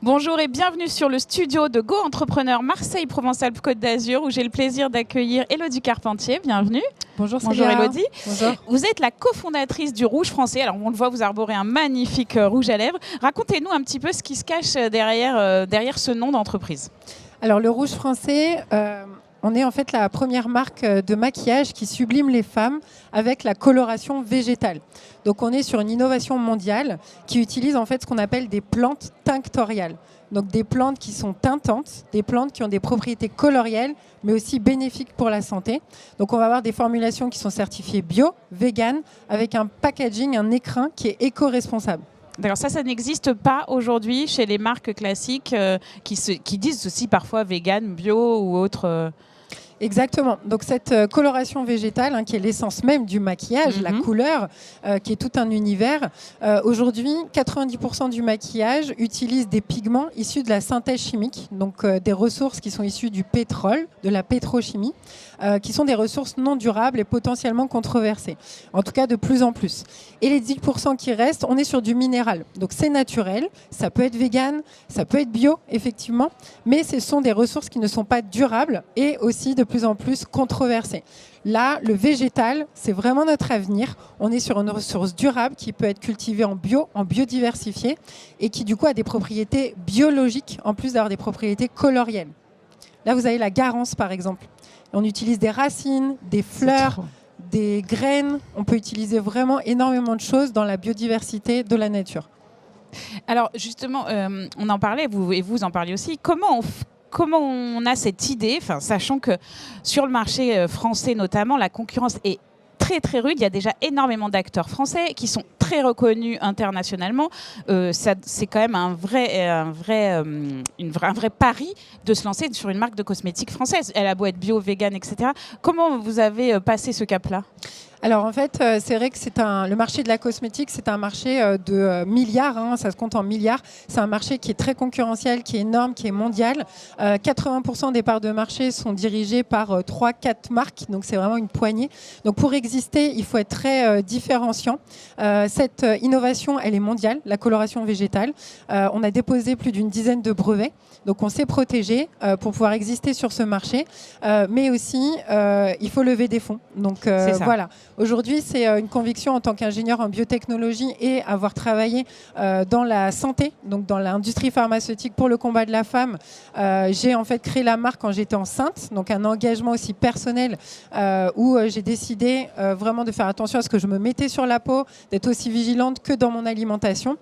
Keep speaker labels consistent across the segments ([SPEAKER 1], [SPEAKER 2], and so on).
[SPEAKER 1] Bonjour et bienvenue sur le studio de Go Entrepreneur Marseille Provence-Alpes-Côte d'Azur où j'ai le plaisir d'accueillir Élodie Carpentier. Bienvenue.
[SPEAKER 2] Bonjour
[SPEAKER 1] Élodie.
[SPEAKER 2] Bonjour.
[SPEAKER 1] Vous êtes la cofondatrice du Rouge Français. Alors on le voit, vous arborez un magnifique rouge à lèvres. Racontez-nous un petit peu ce qui se cache derrière ce nom d'entreprise.
[SPEAKER 2] Alors le Rouge Français, on est en fait la première marque de maquillage qui sublime les femmes avec la coloration végétale. Donc on est sur une innovation mondiale qui utilise en fait ce qu'on appelle des plantes tinctoriales. Donc des plantes qui sont teintantes, des plantes qui ont des propriétés colorielles, mais aussi bénéfiques pour la santé. Donc on va avoir des formulations qui sont certifiées bio, vegan, avec un packaging, un écrin qui est éco-responsable.
[SPEAKER 1] D'accord, ça n'existe pas aujourd'hui chez les marques classiques qui disent aussi parfois vegan, bio ou autre.
[SPEAKER 2] Exactement. Donc cette coloration végétale, qui est l'essence même du maquillage, la couleur, qui est tout un univers. Aujourd'hui, 90% du maquillage utilise des pigments issus de la synthèse chimique, donc des ressources qui sont issues du pétrole, de la pétrochimie, qui sont des ressources non durables et potentiellement controversées. En tout cas, de plus en plus. Et les 10% qui restent, on est sur du minéral. Donc c'est naturel, ça peut être vegan, ça peut être bio, effectivement, mais ce sont des ressources qui ne sont pas durables et aussi de plus en plus controversées. Là, le végétal, c'est vraiment notre avenir. On est sur une ressource durable qui peut être cultivée en bio, en biodiversifié, et qui du coup a des propriétés biologiques, en plus d'avoir des propriétés colorielles. Là, vous avez la garance, par exemple. On utilise des racines, des fleurs, des graines. On peut utiliser vraiment énormément de choses dans la biodiversité de la nature.
[SPEAKER 1] Alors justement, on en parlait, vous en parliez aussi. Comment on a cette idée, sachant que sur le marché français notamment, la concurrence est très très rude. Il y a déjà énormément d'acteurs français qui sont très reconnus internationalement. C'est quand même un vrai pari de se lancer sur une marque de cosmétiques française. Elle a beau être bio, vegan, etc. Comment vous avez passé ce cap-là ?
[SPEAKER 2] Alors en fait, c'est vrai que le marché de la cosmétique, c'est un marché de milliards, ça se compte en milliards. C'est un marché qui est très concurrentiel, qui est énorme, qui est mondial. 80% des parts de marché sont dirigées par 3-4 marques, donc c'est vraiment une poignée. Donc pour exister, il faut être très différenciant. Cette innovation, elle est mondiale, la coloration végétale. On a déposé plus d'une dizaine de brevets, donc on s'est protégé pour pouvoir exister sur ce marché. Mais aussi, il faut lever des fonds. Donc voilà. Aujourd'hui, c'est une conviction en tant qu'ingénieur en biotechnologie et avoir travaillé dans la santé, donc dans l'industrie pharmaceutique pour le combat de la femme. J'ai en fait créé la marque quand j'étais enceinte, donc un engagement aussi personnel où j'ai décidé vraiment de faire attention à ce que je me mettais sur la peau, d'être aussi vigilante que dans mon alimentation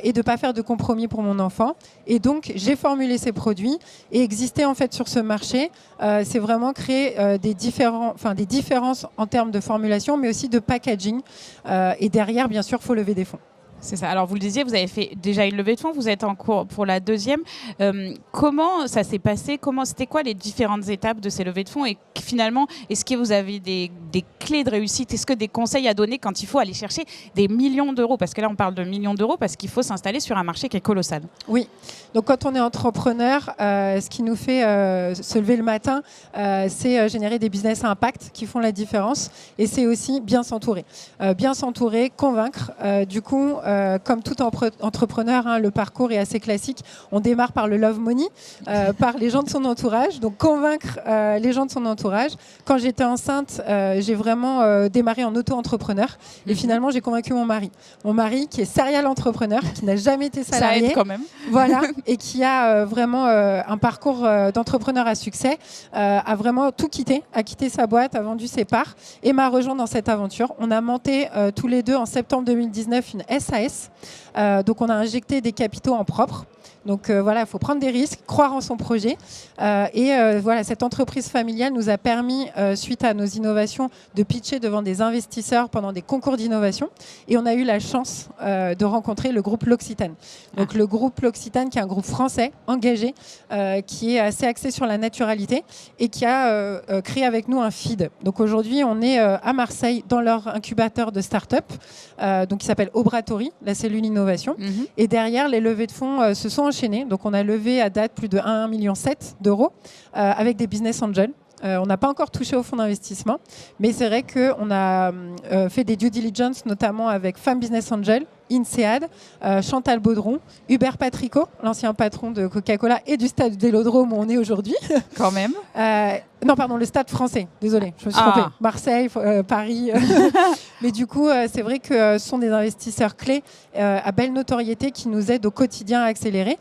[SPEAKER 2] et de ne pas faire de compromis pour mon enfant. Et donc, j'ai formulé ces produits et exister en fait sur ce marché, c'est vraiment créer des différences en termes de formulation, mais aussi de packaging. Et derrière, bien sûr, il faut lever des fonds.
[SPEAKER 1] C'est ça. Alors, vous le disiez, vous avez fait déjà une levée de fonds, vous êtes en cours pour la deuxième. Comment ça s'est passé ? C'était quoi les différentes étapes de ces levées de fonds ? Et finalement, est-ce que vous avez des clés de réussite ? Est-ce que des conseils à donner quand il faut aller chercher des millions d'euros ? Parce que là, on parle de millions d'euros parce qu'il faut s'installer sur un marché qui est colossal.
[SPEAKER 2] Oui. Donc, quand on est entrepreneur, ce qui nous fait se lever le matin, c'est générer des business à impact qui font la différence. Et c'est aussi bien s'entourer. Bien s'entourer, convaincre. Du coup, comme tout entrepreneur, le parcours est assez classique. On démarre par le love money, par les gens de son entourage. Donc, convaincre les gens de son entourage. Quand j'étais enceinte, j'ai vraiment démarré en auto-entrepreneur. Et finalement, j'ai convaincu mon mari. Mon mari, qui est serial entrepreneur, qui n'a jamais été salarié.
[SPEAKER 1] Ça aide quand même.
[SPEAKER 2] Voilà. Et qui a vraiment un parcours d'entrepreneur à succès, a vraiment tout quitté, a quitté sa boîte, a vendu ses parts et m'a rejoint dans cette aventure. On a monté tous les deux en septembre 2019 une SAS. Donc on a injecté des capitaux en propre. Donc voilà, il faut prendre des risques, croire en son projet. Voilà, cette entreprise familiale nous a permis, suite à nos innovations, de pitcher devant des investisseurs pendant des concours d'innovation. Et on a eu la chance de rencontrer le groupe L'Occitane. Donc le groupe L'Occitane, qui est un groupe français engagé, qui est assez axé sur la naturalité et qui a créé avec nous un feed. Donc aujourd'hui, on est à Marseille dans leur incubateur de start-up, donc qui s'appelle Obratory, la cellule innovation. Et derrière, les levées de fonds se sont enchaînées. Donc on a levé à date plus de 1,7 million d'euros avec des business angels. On n'a pas encore touché au fonds d'investissement, mais c'est vrai qu'on a fait des due diligence, notamment avec Femme Business Angel, INSEAD, Chantal Baudron, Hubert Patricot, l'ancien patron de Coca-Cola et du stade Vélodrome où on est aujourd'hui.
[SPEAKER 1] Quand même.
[SPEAKER 2] Non, pardon, le stade français. Désolée, je me suis trompée. Marseille, Paris. Mais du coup, c'est vrai que ce sont des investisseurs clés à belle notoriété qui nous aident au quotidien à accélérer.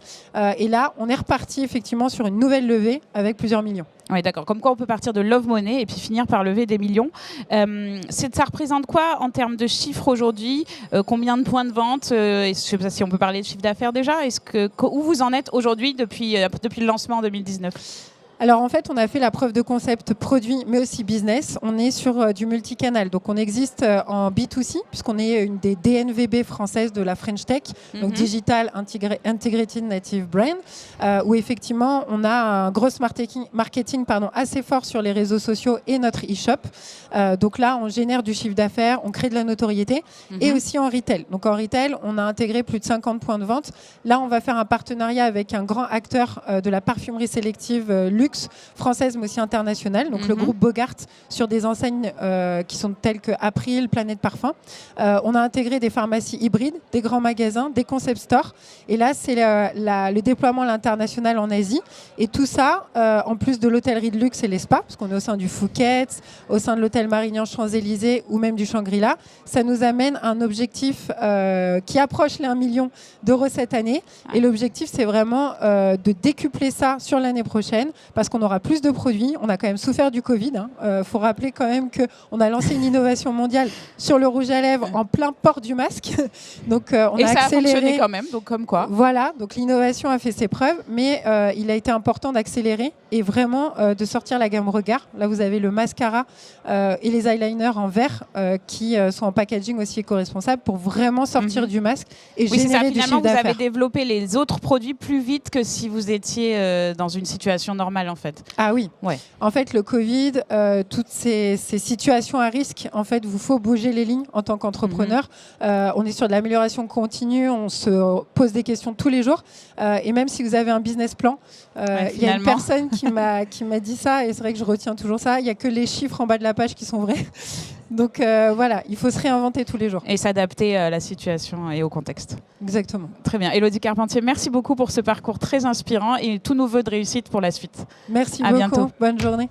[SPEAKER 2] Et là, on est reparti effectivement sur une nouvelle levée avec plusieurs millions.
[SPEAKER 1] Oui, d'accord. Comme quoi, on peut partir de Love Money et puis finir par lever des millions. Ça représente quoi en termes de chiffres aujourd'hui? Combien de points de vente? Je ne sais pas si on peut parler de chiffre d'affaires déjà. Où vous en êtes aujourd'hui depuis le lancement en 2019?
[SPEAKER 2] Alors en fait, on a fait la preuve de concept produit, mais aussi business. On est sur du multicanal. Donc on existe en B2C, puisqu'on est une des DNVB françaises de la French Tech, donc Digital Integrated Native Brand, où effectivement on a un gros marketing assez fort sur les réseaux sociaux et notre e-shop. Donc là, on génère du chiffre d'affaires, on crée de la notoriété, et aussi en retail. Donc en retail, on a intégré plus de 50 points de vente. Là, on va faire un partenariat avec un grand acteur de la parfumerie sélective luxe française, mais aussi internationale. Donc le groupe Bogart, sur des enseignes qui sont telles que April, Planète Parfum. On a intégré des pharmacies hybrides, des grands magasins, des concept stores. Et là, c'est le déploiement à l'international en Asie. Et tout ça, en plus de l'hôtellerie de luxe et les spas, parce qu'on est au sein du Phuket, au sein de l'hôtel Marignan Champs-Élysées ou même du Shangri-La, ça nous amène à un objectif qui approche les 1 million d'euros cette année. Et l'objectif, c'est vraiment de décupler ça sur l'année prochaine, parce qu'on aura plus de produits. On a quand même souffert du Covid. Faut rappeler quand même qu'on a lancé une innovation mondiale sur le rouge à lèvres en plein port du masque. Donc, on a
[SPEAKER 1] ça
[SPEAKER 2] accéléré.
[SPEAKER 1] a fonctionné quand même, donc comme quoi.
[SPEAKER 2] Voilà, donc l'innovation a fait ses preuves, mais il a été important d'accélérer et vraiment de sortir la gamme regard. Là, vous avez le mascara et les eyeliners en verre qui sont en packaging aussi éco-responsable pour vraiment sortir du masque et générer du chiffre d'affaires.
[SPEAKER 1] Finalement, vous avez développé les autres produits plus vite que si vous étiez dans une situation normale, en fait.
[SPEAKER 2] Ah oui.
[SPEAKER 1] Ouais.
[SPEAKER 2] En fait, le Covid, toutes ces situations à risque, en fait, vous faut bouger les lignes en tant qu'entrepreneur. On est sur de l'amélioration continue, on se pose des questions tous les jours. Et même si vous avez un business plan, il y a une personne qui m'a dit ça, et c'est vrai que je retiens toujours ça, il n'y a que les chiffres en bas de la page qui sont vrais. Donc voilà, il faut se réinventer tous les jours.
[SPEAKER 1] Et s'adapter à la situation et au contexte.
[SPEAKER 2] Exactement.
[SPEAKER 1] Très bien. Élodie Carpentier, merci beaucoup pour ce parcours très inspirant et tous nos vœux de réussite pour la suite.
[SPEAKER 2] Merci
[SPEAKER 1] à
[SPEAKER 2] beaucoup.
[SPEAKER 1] Bientôt.
[SPEAKER 2] Bonne journée.